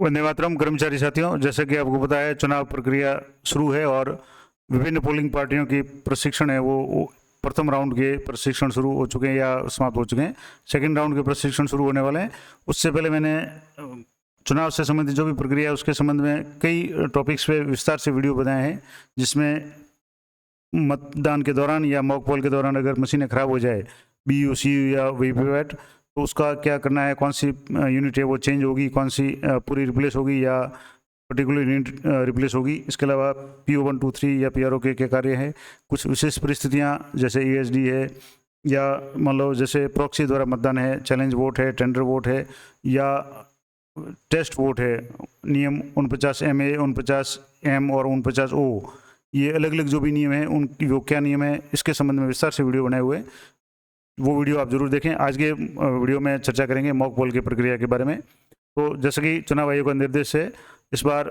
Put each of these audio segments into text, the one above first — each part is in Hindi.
वंदे मातरम। कर्मचारी साथियों, जैसे कि आपको पता है चुनाव प्रक्रिया शुरू है और विभिन्न पोलिंग पार्टियों की प्रशिक्षण है वो प्रथम राउंड के प्रशिक्षण शुरू हो चुके हैं या समाप्त हो चुके हैं। सेकंड राउंड के प्रशिक्षण शुरू होने वाले हैं। उससे पहले मैंने चुनाव से संबंधित जो भी प्रक्रिया है उसके संबंध में कई टॉपिक्स पे विस्तार से वीडियो बनाए हैं, जिसमें मतदान के दौरान या मॉक पोल के दौरान अगर मशीनें खराब हो जाए, BU CU या वीवीपैट, तो उसका क्या करना है, कौन सी यूनिट है वो चेंज होगी, कौन सी पूरी रिप्लेस होगी या पर्टिकुलर यूनिट रिप्लेस होगी। इसके अलावा PO 1 2 3 या PRO के क्या कार्य है, कुछ विशेष परिस्थितियां जैसे ESD है या मान लो जैसे प्रॉक्सी द्वारा मतदान है, चैलेंज वोट है, टेंडर वोट है या टेस्ट वोट है। नियम 49MA, 49M और 49O, ये अलग अलग जो भी नियम है उनकी वो क्या नियम है, इसके संबंध में विस्तार से वीडियो बनाए हुए हैं। वो वीडियो आप जरूर देखें। आज के वीडियो में चर्चा करेंगे मॉक पोल की प्रक्रिया के बारे में। तो जैसे कि चुनाव आयोग का निर्देश है, इस बार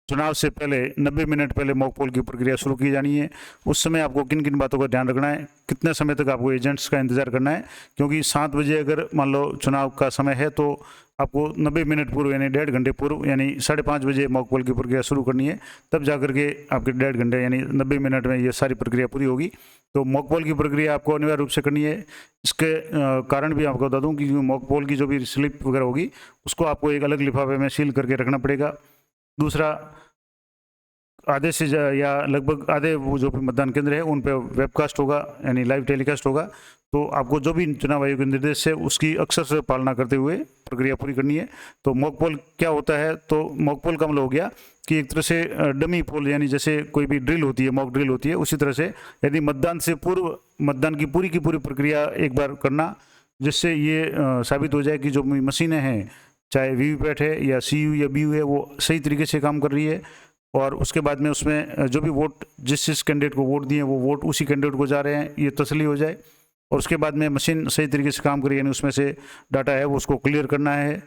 चुनाव से पहले 90 मिनट पहले मॉक पोल की प्रक्रिया शुरू की जानी है। उस समय आपको किन किन बातों का ध्यान रखना है, कितने समय तक आपको एजेंट्स का इंतजार करना है, क्योंकि 7 बजे अगर मान लो चुनाव का समय है तो आपको 90 मिनट पूर्व यानी 1.5 घंटे पूर्व यानी 5:30 बजे मॉक पोल की प्रक्रिया शुरू करनी है। तब जाकर के आपके 1.5 घंटे यानी 90 मिनट में ये सारी प्रक्रिया पूरी होगी। तो मॉक पोल की प्रक्रिया आपको अनिवार्य रूप से करनी है। इसके कारण भी आपको बता दूं कि मॉक पोल की जो भी स्लिप वगैरह होगी उसको आपको एक अलग लिफाफे में सील करके रखना पड़ेगा। दूसरा, आधे से या लगभग आधे वो जो भी मतदान केंद्र है उन पे वेबकास्ट होगा यानी लाइव टेलीकास्ट होगा। तो आपको जो भी चुनाव आयोग के निर्देश है उसकी अक्सर से पालना करते हुए प्रक्रिया पूरी करनी है। तो मॉक पोल क्या होता है, तो मॉक पोल का मतलब हो गया कि एक तरह से डमी पोल, यानी जैसे कोई भी ड्रिल होती है, मॉक ड्रिल होती है, उसी तरह से यदि मतदान से पूर्व मतदान की पूरी प्रक्रिया एक बार करना, जिससे ये साबित हो जाए कि जो मशीनें हैं, चाहे वीवीपैट है या CU या BU है, वो सही तरीके से काम कर रही है। और उसके बाद में उसमें जो भी वोट जिस जिस कैंडिडेट को वोट दिए वो वोट उसी कैंडिडेट को जा रहे हैं, ये तसल्ली हो जाए। और उसके बाद में मशीन सही तरीके से काम करी, यानी उसमें से डाटा है वो उसको क्लियर करना है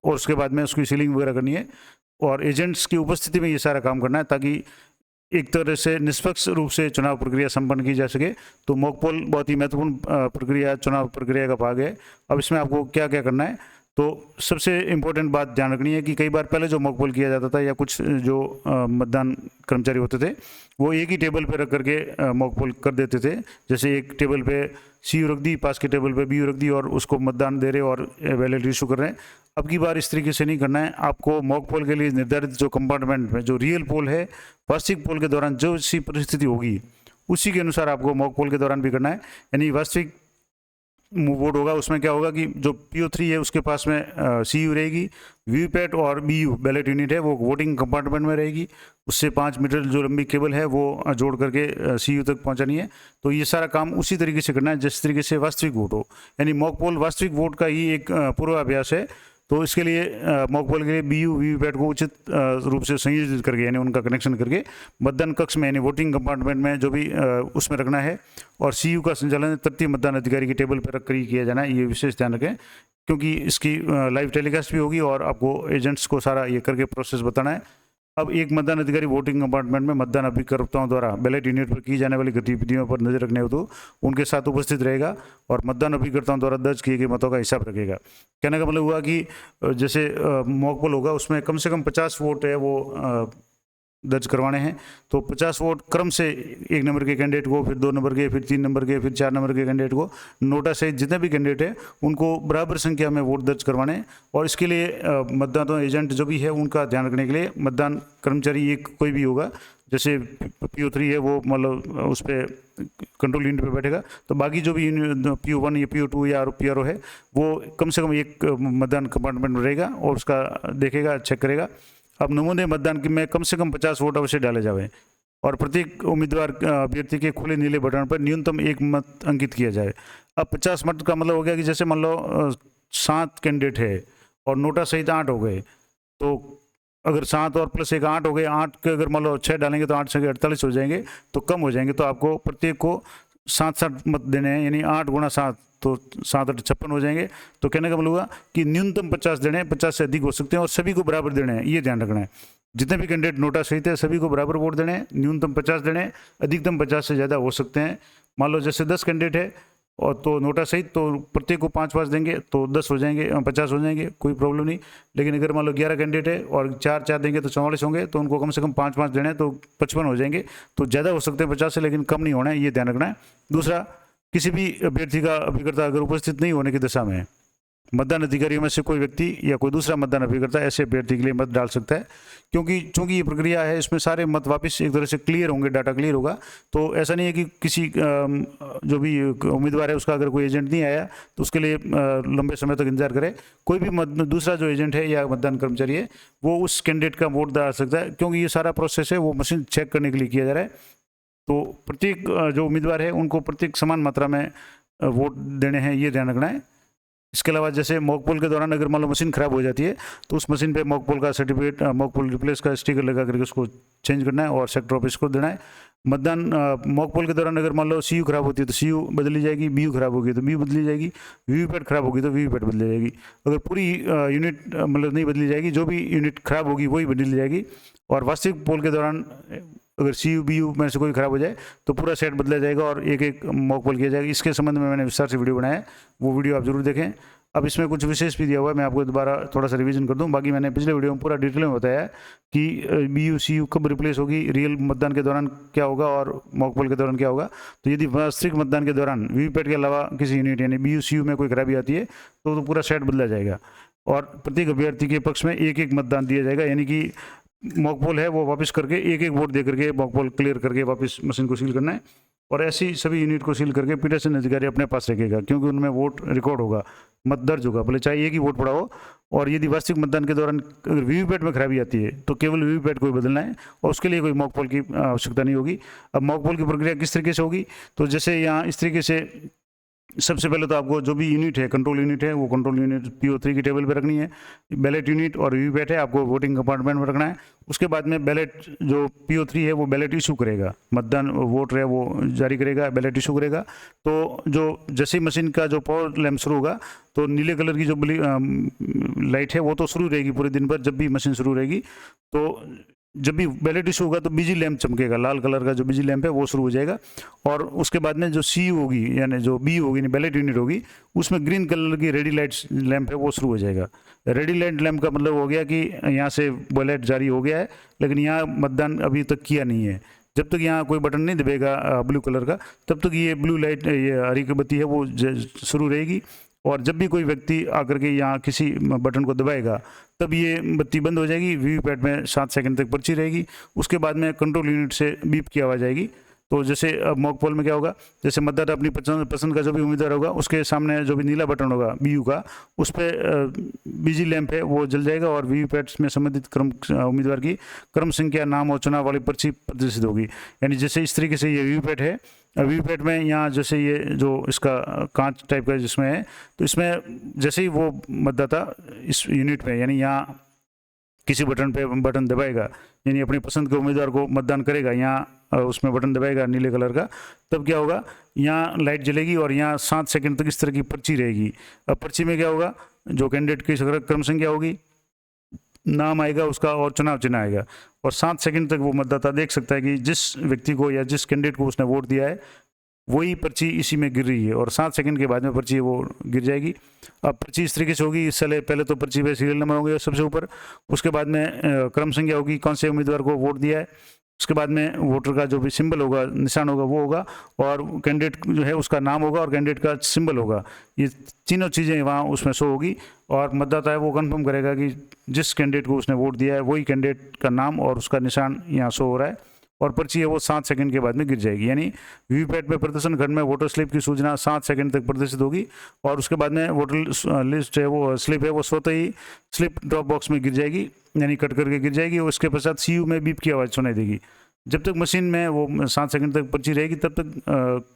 और उसके बाद में उसकी सीलिंग वगैरह करनी है और एजेंट्स की उपस्थिति में ये सारा काम करना है, ताकि एक तरह से निष्पक्ष रूप से चुनाव प्रक्रिया संपन्न की जा सके। तो मॉक पोल बहुत ही महत्वपूर्ण प्रक्रिया, चुनाव प्रक्रिया का भाग है। अब इसमें आपको क्या क्या करना है, तो सबसे इम्पोर्टेंट बात ध्यान रखनी है कि कई बार पहले जो मॉक पोल किया जाता था या कुछ जो मतदान कर्मचारी होते थे वो एक ही टेबल पे रख करके मॉक पोल कर देते थे। जैसे एक टेबल पे CU रख दी, पास के टेबल पे BU रख दी और उसको मतदान दे रहे और बैलेट इशू कर रहे हैं। अब की बार इस तरीके से नहीं करना है। आपको मॉक पोल के लिए निर्धारित जो कंपार्टमेंट में जो रियल पोल है, वास्तविक पोल के दौरान जो सी परिस्थिति होगी उसी के अनुसार आपको मॉक पोल के दौरान भी करना है। यानी वास्तविक वोट होगा उसमें क्या होगा कि जो PO 3 है उसके पास में CU रहेगी, वीवीपैट और BU बैलेट यूनिट है वो वोटिंग कंपार्टमेंट में रहेगी। उससे 5 मीटर जो लंबी केबल है वो जोड़ करके CU तक पहुंचानी है। तो ये सारा काम उसी तरीके से करना है जिस तरीके से वास्तविक वोट हो। यानी मॉक पोल वास्तविक वोट का ही एक पूर्वाभ्यास है। तो इसके लिए मॉक पोल के लिए BU वीवीपैट को उचित रूप से संयोजित करके, यानी उनका कनेक्शन करके मतदान कक्ष में यानी वोटिंग कंपार्टमेंट में जो भी उसमें रखना है। और CU का संचालन तृतीय मतदान अधिकारी की टेबल पर रख कर ही किया जाना है। ये विशेष ध्यान रखें, क्योंकि इसकी लाइव टेलीकास्ट भी होगी और आपको एजेंट्स को सारा ये करके प्रोसेस बताना है। अब एक मतदान अधिकारी वोटिंग कंपार्टमेंट में मतदान अभिकर्ताओं द्वारा बैलेट यूनिट पर की जाने वाली गतिविधियों पर नजर रखने हेतु उनके साथ उपस्थित रहेगा और मतदान अभिकर्ताओं द्वारा दर्ज किए गए मतों का हिसाब रखेगा। कहने का मतलब हुआ कि जैसे मॉक पोल होगा उसमें कम से कम 50 वोट है वो दर्ज करवाने हैं। तो 50 वोट क्रम से 1 नंबर के कैंडिडेट को, फिर 2 नंबर के, फिर 3 नंबर के, फिर 4 नंबर के कैंडिडेट को, नोटा सहित जितने भी कैंडिडेट है उनको बराबर संख्या में वोट दर्ज करवाने। और इसके लिए मतदाता एजेंट जो भी है उनका ध्यान रखने के लिए मतदान कर्मचारी एक कोई भी होगा। जैसे PO 3 है वो मतलब उस पर कंट्रोल यूनिट पे बैठेगा, तो बाकी जो भी PO 1 या PO 2 या PRO है वो कम से कम एक मतदान कंपार्टमेंट में रहेगा और उसका देखेगा, चेक करेगा। अब नमूने मतदान में कम से कम 50 वोट अवश्य डाले जाए और प्रत्येक उम्मीदवार अभ्यर्थी के खुले नीले बटन पर न्यूनतम 1 मत अंकित किया जाए। अब 50 मत का मतलब हो गया कि जैसे मान लो 7 कैंडिडेट है और नोटा सहित 8 हो गए, तो अगर 7 और प्लस 1 8 हो गए, 8 के अगर मान लो 6 डालेंगे तो 8 से 48 हो जाएंगे, तो कम हो जाएंगे। तो आपको प्रत्येक को 7-7 मत देने हैं, यानी 8 गुणा 7 तो 7 8 56 हो जाएंगे। तो कहने का मतलब हुआ कि न्यूनतम 50 देने हैं, 50 से अधिक हो सकते हैं और सभी को बराबर देने हैं, ये ध्यान रखना है। जितने भी कैंडिडेट नोटा सहित है सभी को बराबर वोट देने हैं, न्यूनतम 50 देने हैं, अधिकतम 50 से ज़्यादा हो सकते हैं। मान लो जैसे 10 कैंडिडेट है और तो नोटा सहित तो प्रत्येक को 5-5 देंगे तो 10 हो जाएंगे, 50 हो जाएंगे, कोई प्रॉब्लम नहीं। लेकिन अगर मान लो 11 कैंडिडेट है और 4-4 देंगे तो 44 होंगे, तो उनको कम से कम 5-5 देने हैं तो 55 हो जाएंगे। तो ज़्यादा हो सकते हैं 50 से, लेकिन कम नहीं होना है, ये ध्यान रखना है। दूसरा, किसी भी अभ्यर्थी का अभिकर्ता अगर उपस्थित नहीं होने की दशा में है, मतदान अधिकारियों में से कोई व्यक्ति या कोई दूसरा मतदान अभिकर्ता ऐसे अभ्यर्थी के लिए मत डाल सकता है, क्योंकि चूंकि ये प्रक्रिया है, इसमें सारे मत वापस एक तरह से क्लियर होंगे, डाटा क्लियर होगा। तो ऐसा नहीं है कि किसी जो भी उम्मीदवार है उसका अगर कोई एजेंट नहीं आया तो उसके लिए लंबे समय तक इंतजार करे। कोई भी दूसरा जो एजेंट है या मतदान कर्मचारी है वो उस कैंडिडेट का वोट डाल सकता है, क्योंकि ये सारा प्रोसेस है वो मशीन चेक करने के लिए किया जा रहा है। तो प्रत्येक जो उम्मीदवार है उनको प्रत्येक समान मात्रा में वोट देने हैं, ये ध्यान रखना है। इसके अलावा जैसे मॉक पोल के दौरान अगर मान लो मशीन खराब हो जाती है तो उस मशीन पे मॉक पोल का सर्टिफिकेट, मॉक पोल रिप्लेस का स्टिकर लगा करके उसको चेंज करना है और सेक्टर ऑफिस को देना है। मतदान मॉक पोल के दौरान अगर मान लो सीयू खराब होती है तो सीयू बदली जाएगी, बीयू खराब होगी तो बीयू बदली जाएगी, वीवीपैट खराब होगी तो वीवीपैट बदली जाएगी। अगर पूरी यूनिट मतलब नहीं बदली जाएगी, जो भी यूनिट खराब होगी वही बदली जाएगी। और वास्तविक पोल के दौरान अगर सीयू बीयू में से कोई खराब हो जाए तो पूरा सेट बदला जाएगा और एक एक मॉक पोल किया जाएगा। इसके संबंध में मैंने विस्तार से वीडियो बनाया है, वो वीडियो आप जरूर देखें। अब इसमें कुछ विशेष भी दिया हुआ है, मैं आपको दोबारा थोड़ा सा रिवीजन कर दूं। बाकी मैंने पिछले वीडियो में पूरा डिटेल में बताया है कि बीयू सीयू कब रिप्लेस होगी, रियल मतदान के दौरान क्या होगा और मॉक पोल के दौरान क्या होगा। तो यदि वास्तविक मतदान के दौरान वीवीपैट के अलावा किसी यूनिट यानी बीयू सीयू में कोई खराबी आती है तो पूरा सेट बदला जाएगा और प्रत्येक अभ्यर्थी के पक्ष में एक एक मतदान दिया जाएगा। यानी कि मॉक पोल है वो वापस करके एक एक वोट दे करके मॉक पोल क्लियर करके वापस मशीन को सील करना है। और ऐसी सभी यूनिट को सील करके पीठासीन अधिकारी अपने पास रखेगा, क्योंकि उनमें वोट रिकॉर्ड होगा, मत दर्ज होगा, भले चाहे एक ही वोट पड़ा हो। और यदि वास्तविक मतदान के दौरान अगर वीवीपैट में खराबी आती है तो केवल वीवीपैट को बदलना है और उसके लिए कोई मॉक पोल की आवश्यकता नहीं होगी। अब मॉक पोल की प्रक्रिया किस तरीके से होगी, तो जैसे यहाँ इस तरीके से सबसे पहले तो आपको जो भी यूनिट है, कंट्रोल यूनिट है, वो कंट्रोल यूनिट PO3 की टेबल पे रखनी है। बैलेट यूनिट और वीवीपैट है आपको वोटिंग कंपार्टमेंट में रखना है। उसके बाद में बैलेट जो PO3 है वो बैलेट इशू करेगा, मतदान वोट है वो जारी करेगा, बैलेट इशू करेगा। तो जो जैसे मशीन का जो पावर लैंप शुरू होगा तो नीले कलर की जो लाइट है वो तो शुरू रहेगी पूरे दिन भर। जब भी मशीन शुरू रहेगी तो जब भी बैलेट इशू होगा तो बिजी लैंप चमकेगा, लाल कलर का जो बिजी लैंप है वो शुरू हो जाएगा। और उसके बाद में जो CU होगी यानी जो B होगी बैलेट यूनिट होगी, उसमें ग्रीन कलर की रेडी लाइट लैंप है वो शुरू हो जाएगा। रेडी लाइट लैंप का मतलब हो गया कि यहाँ से बैलेट जारी हो गया है, लेकिन यहाँ मतदान अभी तक किया नहीं है। जब तक यहाँ कोई बटन नहीं दबेगा ब्लू कलर का, तब तक ये ब्लू लाइट, ये हरी की बत्ती है वो शुरू रहेगी। और जब भी कोई व्यक्ति आकर के यहाँ किसी बटन को दबाएगा तब ये बत्ती बंद हो जाएगी। वीवीपैट में 7 सेकंड तक पर्ची रहेगी। उसके बाद में कंट्रोल यूनिट से बीप की आवाज़ आएगी। तो जैसे अब मॉक पोल में क्या होगा, जैसे मतदाता अपनी पसंद का जो भी उम्मीदवार होगा उसके सामने जो भी नीला बटन होगा BU का, उस पर बिजी लैंप है वो जल जाएगा और वीवीपैट में संबंधित उम्मीदवार की क्रम संख्या, नाम और चुनाव वाली पर्ची प्रदर्शित होगी। यानी जैसे इस तरीके से ये वीवीपैट है। वीवीपैट में यहाँ जैसे ये जो इसका कांच टाइप का जिसमें है, तो इसमें जैसे ही वो मतदाता इस यूनिट में यानी यहाँ किसी बटन दबाएगा, यानी अपनी पसंद के उम्मीदवार को मतदान करेगा, यहाँ उसमें बटन दबाएगा नीले कलर का, तब क्या होगा, यहाँ लाइट जलेगी और यहाँ 7 सेकंड तक इस तरह की पर्ची रहेगी। अब पर्ची में क्या होगा, जो कैंडिडेट की क्रम संख्या होगी, नाम आएगा उसका और चुनाव चिन्ह आएगा। और 7 सेकंड तक वो मतदाता देख सकता है कि जिस व्यक्ति को या जिस कैंडिडेट को उसने वोट दिया है वही पर्ची इसी में गिर रही है। और 7 सेकंड के बाद में पर्ची वो गिर जाएगी। अब पर्ची इस तरीके से होगी, इससे पहले तो पर्ची पे सीरियल नंबर होंगे सबसे ऊपर, उसके बाद में क्रम संख्या होगी, कौन से उम्मीदवार को वोट दिया है, उसके बाद में वोटर का जो भी सिंबल होगा, निशान होगा वो होगा, और कैंडिडेट जो है उसका नाम होगा और कैंडिडेट का सिंबल होगा। ये तीनों चीज़ें वहाँ उसमें शो होगी और मतदाता है वो कंफर्म करेगा कि जिस कैंडिडेट को उसने वोट दिया है वही कैंडिडेट का नाम और उसका निशान यहाँ शो हो रहा है। और पर्ची है वो 7 सेकंड के बाद में गिर जाएगी। यानी वीवीपैट में प्रदर्शन खंड में वोटर स्लिप की सूचना 7 सेकंड तक प्रदर्शित होगी और उसके बाद में वोटर लिस्ट है वो स्लिप है वो स्वतः ही स्लिप ड्रॉप बॉक्स में गिर जाएगी, यानी कट करके गिर जाएगी। और उसके पश्चात CU में बीप की आवाज़ सुनाई देगी। जब तक मशीन में वो 7 सेकंड तक पर्ची रहेगी तब तक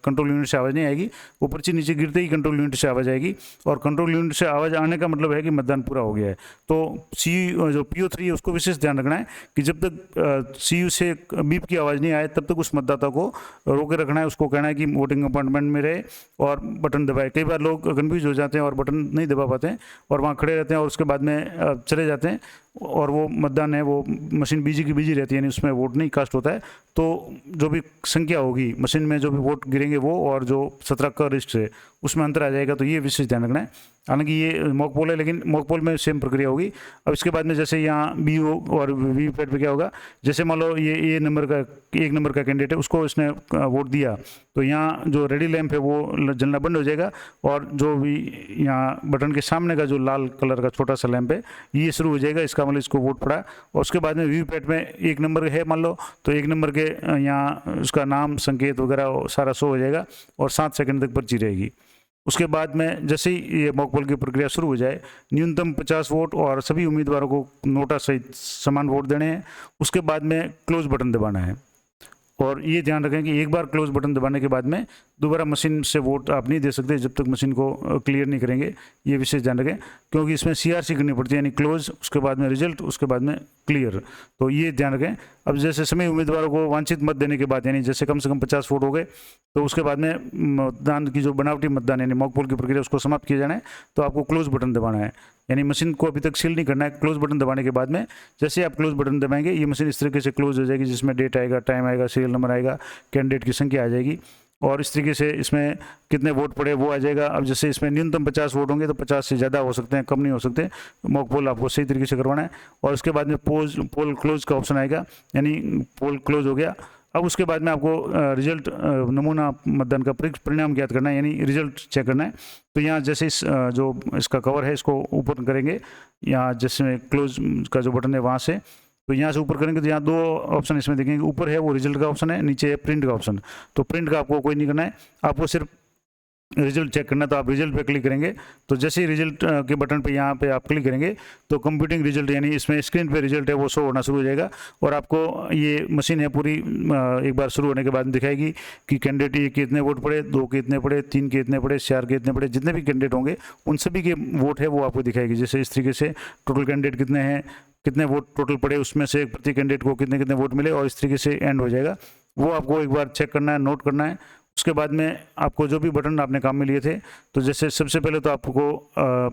कंट्रोल यूनिट से आवाज़ नहीं आएगी। वो पर्ची नीचे गिरते ही कंट्रोल यूनिट से आवाज़ आएगी और कंट्रोल यूनिट से आवाज़ आने का मतलब है कि मतदान पूरा हो गया है। तो जो PO3 है उसको विशेष ध्यान रखना है कि जब तक CU से बीप की आवाज़ नहीं आए तब तक उस मतदाता को रोके रखना है। उसको कहना है कि वोटिंग कंपार्टमेंट में रहे और बटन दबाए। कई बार लोग कन्फ्यूज हो जाते हैं और बटन नहीं दबा पाते हैं और वहाँ खड़े रहते हैं और उसके बाद में चले जाते हैं और वो मतदान है वो मशीन बिजी की बिजी रहती है, यानी उसमें वोट नहीं कास्ट होता है, तो जो भी संख्या होगी मशीन में जो भी वोट गिरेंगे वो और जो 17 का रजिस्टर है उसमें अंतर आ जाएगा। तो ये विशेष ध्यान रखना है। हालांकि ये मॉक पोल है, लेकिन मॉक पोल में सेम प्रक्रिया होगी। अब इसके बाद में जैसे यहाँ BO और वीवीपैट पे क्या होगा, जैसे मान लो ये एक नंबर का कैंडिडेट है, उसको इसने वोट दिया, तो यहाँ जो रेडी लैंप है वो जलना बंद हो जाएगा, और जो भी यहाँ बटन के सामने का जो लाल कलर का छोटा सा लैंप है ये शुरू हो जाएगा, इसका मतलब इसको वोट पड़ा। और उसके बाद में वीवीपैट में एक नंबर है मान लो, तो एक नंबर के यहाँ उसका नाम संकेत वगैरह सारा शो हो जाएगा और 7 सेकंड तक पर्ची रहेगी। उसके बाद में जैसे ही ये मॉक पोल की प्रक्रिया शुरू हो जाए, न्यूनतम 50 वोट और सभी उम्मीदवारों को नोटा सहित समान वोट देने हैं। उसके बाद में क्लोज बटन दबाना है, और ये ध्यान रखें कि एक बार क्लोज बटन दबाने के बाद में दोबारा मशीन से वोट आप नहीं दे सकते जब तक मशीन को क्लियर नहीं करेंगे। ये विशेष ध्यान रखें, क्योंकि इसमें CRC करनी पड़ती है, यानी क्लोज, उसके बाद में रिजल्ट, उसके बाद में क्लियर। तो ये ध्यान रखें। अब जैसे सभी उम्मीदवारों को वांछित मत देने के बाद, यानी जैसे कम से कम 50 वोट हो गए, तो उसके बाद में मतदान की जो बनावटी मतदान यानी मॉक पोल की प्रक्रिया उसको समाप्त किया जाना है। तो आपको क्लोज बटन दबाना है, यानी मशीन को अभी तक सील नहीं करना है। क्लोज बटन दबाने के बाद में जैसे आप क्लोज बटन दबाएंगे ये मशीन इस तरीके से क्लोज हो जाएगी, जिसमें डेट आएगा, टाइम आएगा, सीरियल नंबर आएगा, कैंडिडेट की संख्या आ जाएगी, और इस तरीके से इसमें कितने वोट पड़े वो आ जाएगा। अब जैसे इसमें न्यूनतम 50 वोट होंगे तो 50 से ज़्यादा हो सकते हैं, कम नहीं हो सकते। मॉक पोल आपको सही तरीके से करवाना है। और उसके बाद में पोल क्लोज का ऑप्शन आएगा, यानी पोल क्लोज हो गया। अब उसके बाद में आपको रिजल्ट नमूना मतदान का परिणाम ज्ञात करना है, यानी रिजल्ट चेक करना है। तो यहाँ जैसे इस जो इसका कवर है इसको ऊपर करेंगे, यहाँ जैसे क्लोज का जो बटन है वहाँ से, तो यहाँ से ऊपर करेंगे तो यहाँ 2 ऑप्शन इसमें देखेंगे, ऊपर है वो रिजल्ट का ऑप्शन है, नीचे है प्रिंट का ऑप्शन। तो प्रिंट का आपको कोई नहीं करना है, आपको सिर्फ रिजल्ट चेक करना है। तो आप रिजल्ट पे क्लिक करेंगे, तो जैसे ही रिजल्ट के बटन पे यहाँ पे आप क्लिक करेंगे तो कंप्यूटिंग रिजल्ट, यानी इसमें स्क्रीन पे रिजल्ट है वो शो होना शुरू हो जाएगा, और आपको ये मशीन है पूरी एक बार शुरू होने के बाद दिखाएगी कि कैंडिडेट ये के इतने वोट पड़े, 2 के इतने पड़े, 3 के इतने पड़े, 4 के इतने पड़े, जितने भी कैंडिडेट होंगे उन सभी के वोट है वो आपको दिखाएगी। जैसे इस तरीके से टोटल कैंडिडेट कितने हैं, कितने वोट टोटल पड़े, उसमें से प्रति कैंडिडेट को कितने कितने वोट मिले, और इस तरीके से एंड हो जाएगा। वो आपको एक बार चेक करना है, नोट करना है। उसके बाद में आपको जो भी बटन आपने काम में लिए थे, तो जैसे सबसे पहले तो आपको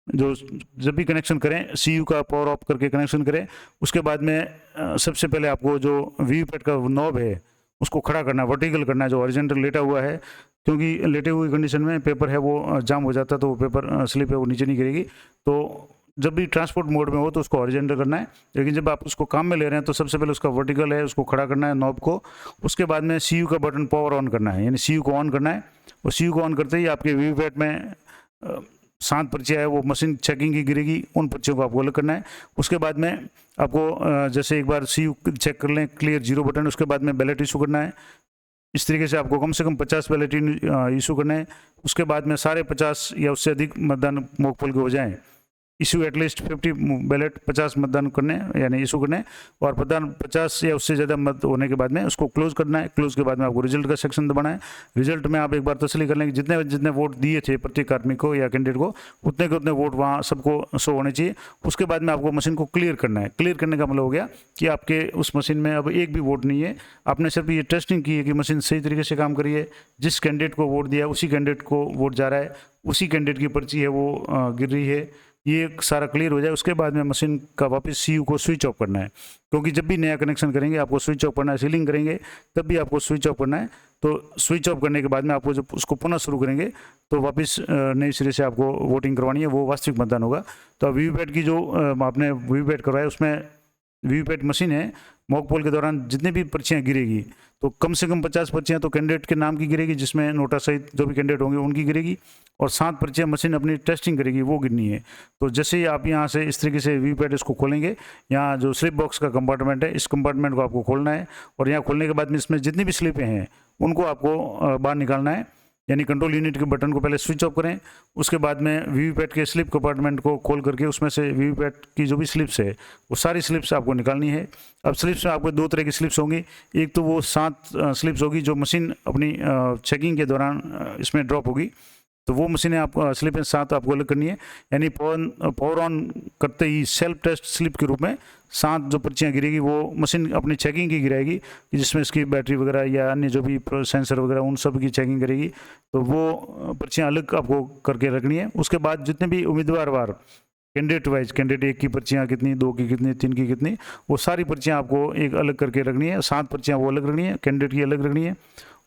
जो जब भी कनेक्शन करें CU का पावर ऑफ करके कनेक्शन करें। उसके बाद में सबसे पहले आपको जो वीवीपैट का नॉब है उसको खड़ा करना है, वर्टिकल करना है, जो हॉरिजॉन्टल लेटा हुआ है, क्योंकि लेटे हुई कंडीशन में पेपर है वो जाम हो जाता है, तो वो पेपर स्लिप है वो नीचे नहीं गिरेगी। तो जब भी ट्रांसपोर्ट मोड में हो तो उसको हॉरिजॉन्टल करना है, लेकिन जब आप उसको काम में ले रहे हैं तो सबसे पहले उसका वर्टिकल है उसको खड़ा करना है नॉब को। उसके बाद में CU का बटन पावर ऑन करना है, यानी CU को ऑन करना है, और CU को ऑन करते ही आपके वीवीपैट में 7 पर्चियाँ है वो मशीन चेकिंग की गिरेगी, उन पर्चियों को आपको अलग करना है। उसके बाद में आपको जैसे एक बार CU चेक कर लें, क्लियर 0 बटन, उसके बाद में बैलेट इशू करना है। इस तरीके से आपको कम से कम 50 बैलेट इशू करने हैं। उसके बाद में सारे 50 या उससे अधिक मतदान मॉक पोल के हो जाएँ, इशू एटलीस्ट 50 बैलेट, 50 मतदान करने यानी इशू करने, और मतदान 50 या उससे ज़्यादा मत होने के बाद में उसको क्लोज करना है। क्लोज के बाद में आपको रिजल्ट का सेक्शन दबाना है। रिजल्ट में आप एक बार तसल्ली कर लें कि जितने जितने वोट दिए थे प्रत्येक कार्मिक को या कैंडिडेट को, उतने के उतने वोट वहाँ सबको शो होने चाहिए। उसके बाद में आपको मशीन को क्लियर करना है। क्लियर करने का मतलब हो गया कि आपके उस मशीन में अब एक भी वोट नहीं है, आपने सिर्फ ये टेस्टिंग की है कि मशीन सही तरीके से काम करी है, जिस कैंडिडेट को वोट दिया उसी कैंडिडेट को वोट जा रहा है, उसी कैंडिडेट की पर्ची है वो गिर रही है। ये सारा क्लियर हो जाए उसके बाद में मशीन का वापस CU को स्विच ऑफ करना है, क्योंकि जब भी नया कनेक्शन करेंगे आपको स्विच ऑफ करना है, सीलिंग करेंगे तब भी आपको स्विच ऑफ करना है। तो स्विच ऑफ करने के बाद में आपको जब उसको पुनः शुरू करेंगे तो वापस नए सिरे से आपको वोटिंग करवानी है, वो वास्तविक मतदान होगा। तो वीवीपैट की जो आपने वीवीपैट करवाया उसमें वीवीपैट मशीन है, मॉक पोल के दौरान जितनी भी पर्चियाँ गिरेगी तो कम से कम 50 पर्चियाँ तो कैंडिडेट के नाम की गिरेगी, जिसमें नोटा सहित जो भी कैंडिडेट होंगे उनकी गिरेगी, और 7 पर्चियाँ मशीन अपनी टेस्टिंग करेगी वो गिरनी है। तो जैसे ही आप यहाँ से इस तरीके से वीवीपैट इसको खोलेंगे, यहाँ जो स्लिप बॉक्स का कंपार्टमेंट है, इस कंपार्टमेंट को आपको खोलना है, और यहाँ खोलने के बाद में इसमें जितनी भी स्लिपें हैं उनको आपको बाहर निकालना है। यानी कंट्रोल यूनिट के बटन को पहले स्विच ऑफ करें, उसके बाद में वीवीपैट के स्लिप कंपार्टमेंट को खोल करके उसमें से वीवीपैट की जो भी स्लिप्स है वो सारी स्लिप्स आपको निकालनी है। अब स्लिप्स में आपको 2 तरह की स्लिप्स होंगी, एक तो वो 7 स्लिप्स होगी जो मशीन अपनी चेकिंग के दौरान इसमें ड्रॉप होगी, तो वो मशीनें आपको स्लिपें 7 आपको अलग करनी है। यानी पावर ऑन करते ही सेल्फ टेस्ट स्लिप के रूप में 7 जो पर्चियाँ गिरेगी वो मशीन अपनी चेकिंग की गिराएगी, जिसमें इसकी बैटरी वगैरह या अन्य जो भी सेंसर वगैरह उन सब की चेकिंग करेगी। तो वो पर्चियाँ अलग आपको करके रखनी है। उसके बाद जितने भी उम्मीदवार कैंडिडेट वाइज, कैंडिडेट 1 की पर्चियाँ कितनी, 2 की कितनी, 3 की कितनी, वो सारी पर्चियाँ आपको एक अलग करके रखनी है। 7 पर्चियाँ वो अलग रखनी है, कैंडिडेट की अलग रखनी है।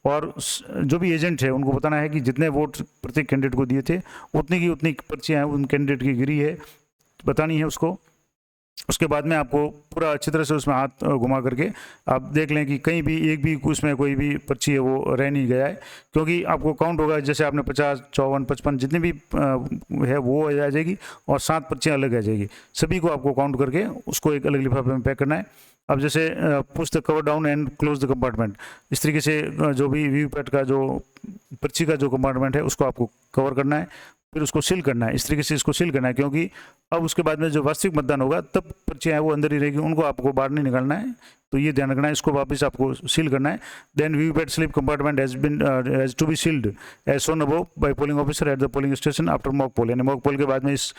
और जो भी एजेंट है उनको बताना है कि जितने वोट प्रत्येक कैंडिडेट को दिए थे उतनी की उतनी पर्चियाँ उन कैंडिडेट की गिरी है, बतानी है उसको। उसके बाद में आपको पूरा अच्छी तरह से उसमें हाथ घुमा करके आप देख लें कि कहीं भी एक भी उसमें कोई भी पर्ची है वो रह नहीं गया है, क्योंकि आपको काउंट होगा जैसे आपने 50, 54, 55 जितनी भी है वो आ जाएगी और 7 पर्चियाँ अलग आ जाएगी। सभी को आपको काउंट करके उसको एक अलग लिफाफे में पैक करना है। अब जैसे push the cover down and close the compartment, इस तरीके से जो भी वीवीपैट का जो पर्ची का जो कंपार्टमेंट है उसको आपको कवर करना है, फिर उसको सील करना है। इस तरीके से इसको सील करना है, क्योंकि अब उसके बाद में जो वास्तविक मतदान होगा तब पर्चियाँ हैं वो अंदर ही रहेगी, उनको आपको बाहर नहीं निकालना है। तो ये ध्यान रखना है, इसको वापस आपको सील करना है। Then VVPAT slip compartment has to be sealed as shown above by polling officer at the polling station after mock poll, यानी मॉक पोल के बाद में इस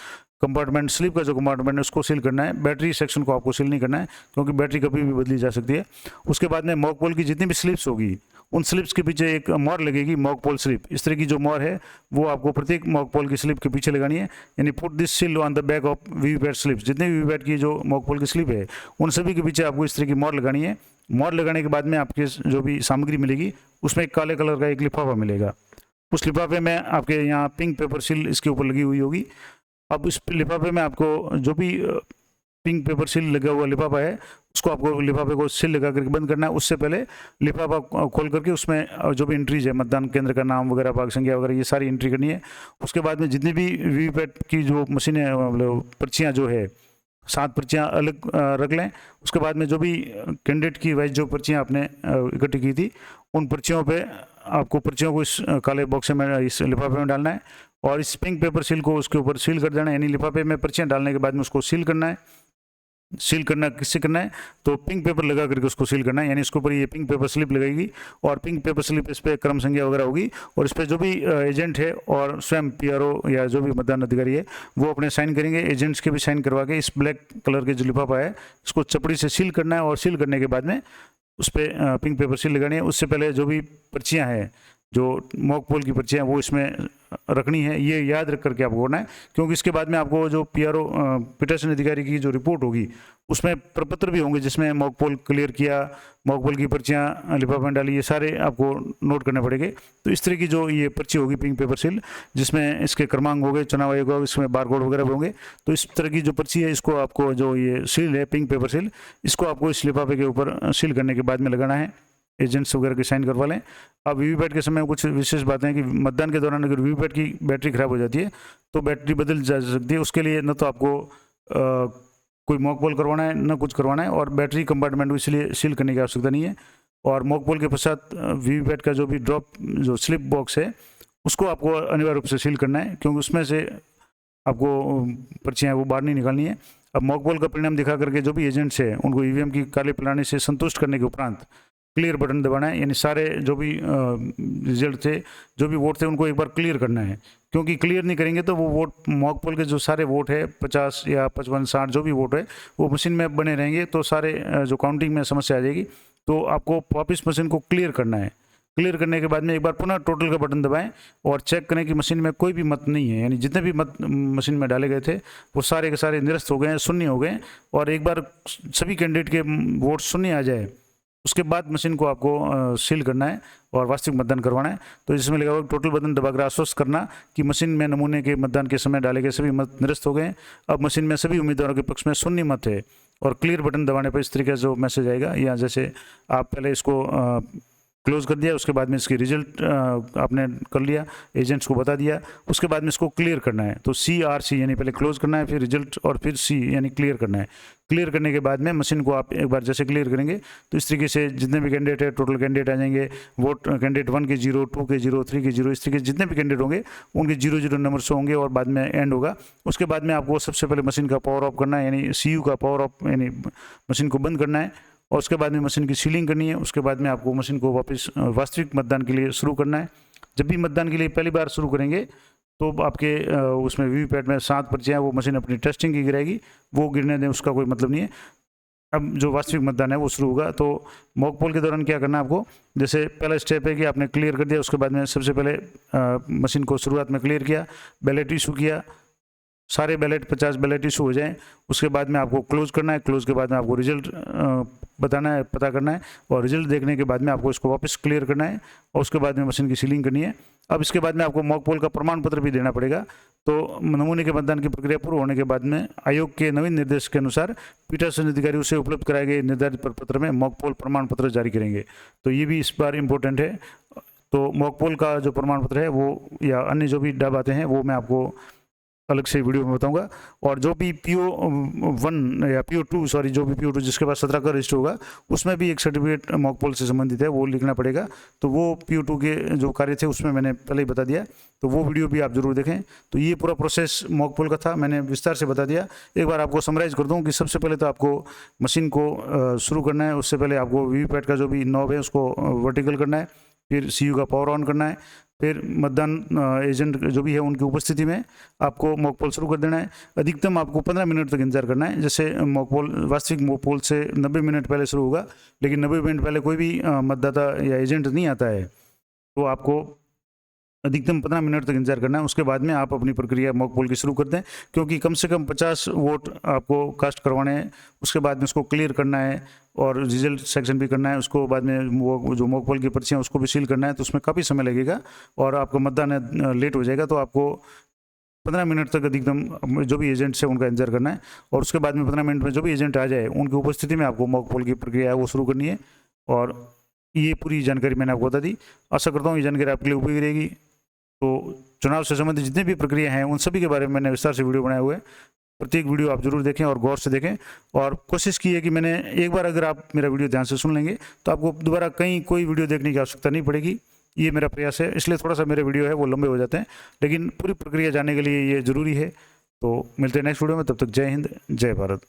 कंपार्टमेंट स्लिप का जो कंपार्टमेंट है उसको सील करना है। बैटरी सेक्शन को आपको सील नहीं करना है, क्योंकि बैटरी कभी भी बदली जा सकती है। उसके बाद में मॉक पोल की जितनी भी स्लिप्स होगी उन स्लिप्स के पीछे एक मोहर लगेगी, मॉक पोल स्लिप। इस तरह की जो मोहर है वो आपको प्रत्येक मॉक पोल की स्लिप के पीछे लगानी है, यानी put this seal on the back of VVPAT slips. जितने भी वीवीपैट की जो मॉक पोल की स्लिप है उन सभी के पीछे आपको इस तरह की मोहर लगानी है। मोहर लगाने के बाद में आपके जो भी सामग्री मिलेगी उसमें एक काले कलर का एक लिफाफा मिलेगा। उस लिफाफे में आपके यहाँ पिंक पेपर सील इसके ऊपर लगी हुई होगी। अब इस लिफाफे में आपको जो भी पिंक पेपर सील लगा हुआ लिफाफा है उसको आपको लिफाफे को सील लगा करके बंद करना है। उससे पहले लिफाफा खोल करके उसमें जो भी एंट्रीज है, मतदान केंद्र का नाम वगैरह, भाग संख्या वगैरह, ये सारी एंट्री करनी है। उसके बाद में जितनी भी वीवीपैट की जो मशीनें मतलब पर्चियाँ जो है 7 पर्चियाँ अलग रख लें। उसके बाद में जो भी कैंडिडेट की वाइज जो पर्चियाँ आपने इकट्ठी की थी उन पर्चियों पे आपको पर्चियों को इस काले बॉक्स में इस लिफाफे में डालना है और इस पिंक पेपर सील को उसके ऊपर सील कर देना है। यानी लिफाफे में पर्चियाँ डालने के बाद में उसको सील करना है। सील करना किससे करना है, तो पिंक पेपर लगा करके उसको सील करना है। यानी इसके ऊपर ये पिंक पेपर स्लिप लगेगी और पिंक पेपर स्लिप इस पर क्रम संख्या वगैरह होगी और इस पर जो भी एजेंट है और स्वयं पीआरओ या जो भी मतदान अधिकारी है वो अपने साइन करेंगे। एजेंट्स के भी साइन करवा के इस ब्लैक कलर के जो लिफाफा है इसको चपड़ी से सील करना है और सील करने के बाद में उस पर पिंक पेपर सील लगानी है। उससे पहले जो भी पर्चियाँ हैं, जो मॉक पोल की पर्चियाँ वो इसमें रखनी है, ये याद रख करके आपको करना है। क्योंकि इसके बाद में आपको जो पीआरओ पीठासीन अधिकारी की जो रिपोर्ट होगी उसमें प्रपत्र भी होंगे जिसमें मॉक पोल क्लियर किया, मॉक पोल की पर्चियाँ लिफाफे में डाली, ये सारे आपको नोट करने पड़ेंगे। तो इस तरह की जो ये पर्ची होगी पिंक पेपर सील, जिसमें इसके क्रमांक हो गए, चुनाव आयोग होगा, इसमें बारकोड वगैरह भी होंगे। तो इस तरह की जो पर्ची है इसको आपको जो ये सील है पिंक पेपर सील, इसको आपको इस लिफाफे के ऊपर सील करने के बाद में लगाना है। एजेंट्स वगैरह के साइन करवा लें। अब वीवीपैट के समय कुछ विशेष बातें हैं कि मतदान के दौरान अगर वीवीपैट की बैटरी खराब हो जाती है तो बैटरी बदल जा सकती है। उसके लिए न तो आपको कोई मॉक पोल करवाना है न कुछ करवाना है और बैटरी कंपार्टमेंट को इसलिए सील करने की आवश्यकता नहीं है। और मॉक पोल के पश्चात वीवीपैट का जो भी ड्रॉप जो स्लिप बॉक्स है उसको आपको अनिवार्य रूप से सील करना है, क्योंकि उसमें से आपको पर्चियाँ वो बाहर नहीं निकालनी है। अब मॉक पोल का परिणाम दिखा करके जो भी एजेंट्स हैं उनको ईवीएम की काली प्रणाली से संतुष्ट करने के उपरांत क्लियर बटन दबाना है। यानी सारे जो भी रिजल्ट थे, जो भी वोट थे उनको एक बार क्लियर करना है, क्योंकि क्लियर नहीं करेंगे तो वो वोट मॉक पोल के जो सारे वोट है 50 या 55, 60 जो भी वोट है वो मशीन में बने रहेंगे तो सारे जो काउंटिंग में समस्या आ जाएगी। तो आपको वापस मशीन को क्लियर करना है। क्लियर करने के बाद में एक बार पुनः टोटल का बटन दबाएं और चेक करें कि मशीन में कोई भी मत नहीं है, यानी जितने भी मत मशीन में डाले गए थे वो सारे के सारे निरस्त हो गए हैं, शून्य हो गए। और एक बार सभी कैंडिडेट के वोट शून्य आ जाए उसके बाद मशीन को आपको सील करना है और वास्तविक मतदान करवाना है। तो इसमें लगा हुआ टोटल बटन दबाकर आश्वस्त करना कि मशीन में नमूने के मतदान के समय डाले गए सभी मत निरस्त हो गए। अब मशीन में सभी उम्मीदवारों के पक्ष में शून्य मत है और क्लियर बटन दबाने पर इस तरीके से जो मैसेज आएगा, या जैसे आप पहले इसको क्लोज कर दिया, उसके बाद में इसकी रिजल्ट आपने कर लिया, एजेंट्स को बता दिया, उसके बाद में इसको क्लियर करना है। तो CRC यानी पहले क्लोज करना है, फिर रिजल्ट और फिर C यानी क्लियर करना है। क्लियर करने के बाद में मशीन को आप एक बार जैसे क्लियर करेंगे तो इस तरीके से जितने भी कैंडिडेट है टोटल कैंडिडेट आ जाएंगे। वोट कैंडिडेट 1 के 0, 2 के 0, 3 के 0, इस तरीके से जितने भी कैंडिडेट होंगे उनके 0 नंबर से होंगे और बाद में एंड होगा। उसके बाद में आपको सबसे पहले मशीन का पावर ऑफ करना है, यानी CU का पावर ऑफ यानी मशीन को बंद करना है और उसके बाद में मशीन की सीलिंग करनी है। उसके बाद में आपको मशीन को वापस वास्तविक मतदान के लिए शुरू करना है। जब भी मतदान के लिए पहली बार शुरू करेंगे तो आपके उसमें वीवीपैट में 7 पर्चियाँ वो मशीन अपनी टेस्टिंग की गिराएगी, वो गिरने दें उसका कोई मतलब नहीं है। अब जो वास्तविक मतदान है वो शुरू होगा। तो मॉक पोल के दौरान क्या करना है आपको, जैसे पहला स्टेप है कि आपने क्लियर कर दिया, उसके बाद में सबसे पहले मशीन को शुरुआत में क्लियर किया, बैलेट इशू किया, सारे बैलेट 50 बैलेट इशू हो जाएं, उसके बाद में आपको क्लोज करना है। क्लोज के बाद में आपको रिजल्ट बताना है, पता करना है, और रिजल्ट देखने के बाद में आपको इसको वापस क्लियर करना है और उसके बाद में मशीन की सीलिंग करनी है। अब इसके बाद में आपको मॉक पोल का प्रमाण पत्र भी देना पड़ेगा। तो नमूने के मतदान की प्रक्रिया पूर्ण होने के बाद में आयोग के नवीन निर्देश के अनुसार पीठासीन अधिकारी उसे उपलब्ध कराए गए निर्धारित प्रपत्र में मॉक पोल प्रमाण पत्र जारी करेंगे। तो ये भी इस बार इम्पोर्टेंट है। तो मॉक पोल का जो प्रमाण पत्र है वो या अन्य जो भी डब आते हैं वो मैं आपको अलग से वीडियो में बताऊंगा। और जो भी PO1 या PO2 सॉरी जो भी PO2 जिसके पास 17 का रजिस्टर होगा उसमें भी एक सर्टिफिकेट मॉक पोल से संबंधित है, वो लिखना पड़ेगा। तो वो PO2 के जो कार्य थे उसमें मैंने पहले ही बता दिया, तो वो वीडियो भी आप जरूर देखें। तो ये पूरा प्रोसेस मॉक पोल का था, मैंने विस्तार से बता दिया। एक बार आपको समराइज कर दूँ कि सबसे पहले तो आपको मशीन को शुरू करना है। उससे पहले आपको वीवीपैट का जो भी नॉब है उसको वर्टिकल करना है, फिर CU का पावर ऑन करना है, फिर मतदान एजेंट जो भी है उनकी उपस्थिति में आपको मॉक पोल शुरू कर देना है। अधिकतम आपको 15 मिनट तक इंतजार करना है। जैसे मॉक पोल वास्तविक मॉक पोल से 90 मिनट पहले शुरू होगा, लेकिन 90 मिनट पहले कोई भी मतदाता या एजेंट नहीं आता है, तो आपको अधिकतम 15 मिनट तक इंतजार करना है। उसके बाद में आप अपनी प्रक्रिया मॉक पोल की शुरू कर दें, क्योंकि कम से कम 50 वोट आपको कास्ट करवाने हैं। उसके बाद में उसको क्लियर करना है और रिजल्ट सेक्शन भी करना है। उसको बाद में वो जो मॉक पोल की पर्चियाँ उसको भी सील करना है, तो उसमें काफ़ी समय लगेगा और आपका मतदान लेट हो जाएगा। तो आपको 15 मिनट तक अधिकतम जो भी एजेंट्स है उनका इंतजार करना है, और उसके बाद में 15 मिनट में जो भी एजेंट आ जाए उनकी उपस्थिति में आपको मॉक पोल की प्रक्रिया है वो शुरू करनी है। और ये पूरी जानकारी मैंने आपको बता दी। आशा करता हूँ ये जानकारी आपके लिए उपयोगी रहेगी। तो चुनाव से संबंधित जितने भी प्रक्रिया हैं उन सभी के बारे में मैंने विस्तार से वीडियो बनाए हुए हैं। प्रत्येक वीडियो आप जरूर देखें और गौर से देखें, और कोशिश की है कि मैंने एक बार अगर आप मेरा वीडियो ध्यान से सुन लेंगे तो आपको दोबारा कहीं कोई वीडियो देखने की आवश्यकता नहीं पड़ेगी। ये मेरा प्रयास है, इसलिए थोड़ा सा मेरे वीडियो है वो लंबे हो जाते हैं, लेकिन पूरी प्रक्रिया जानने के लिए ये ज़रूरी है। तो मिलते हैं नेक्स्ट वीडियो में, तब तक जय हिंद, जय भारत।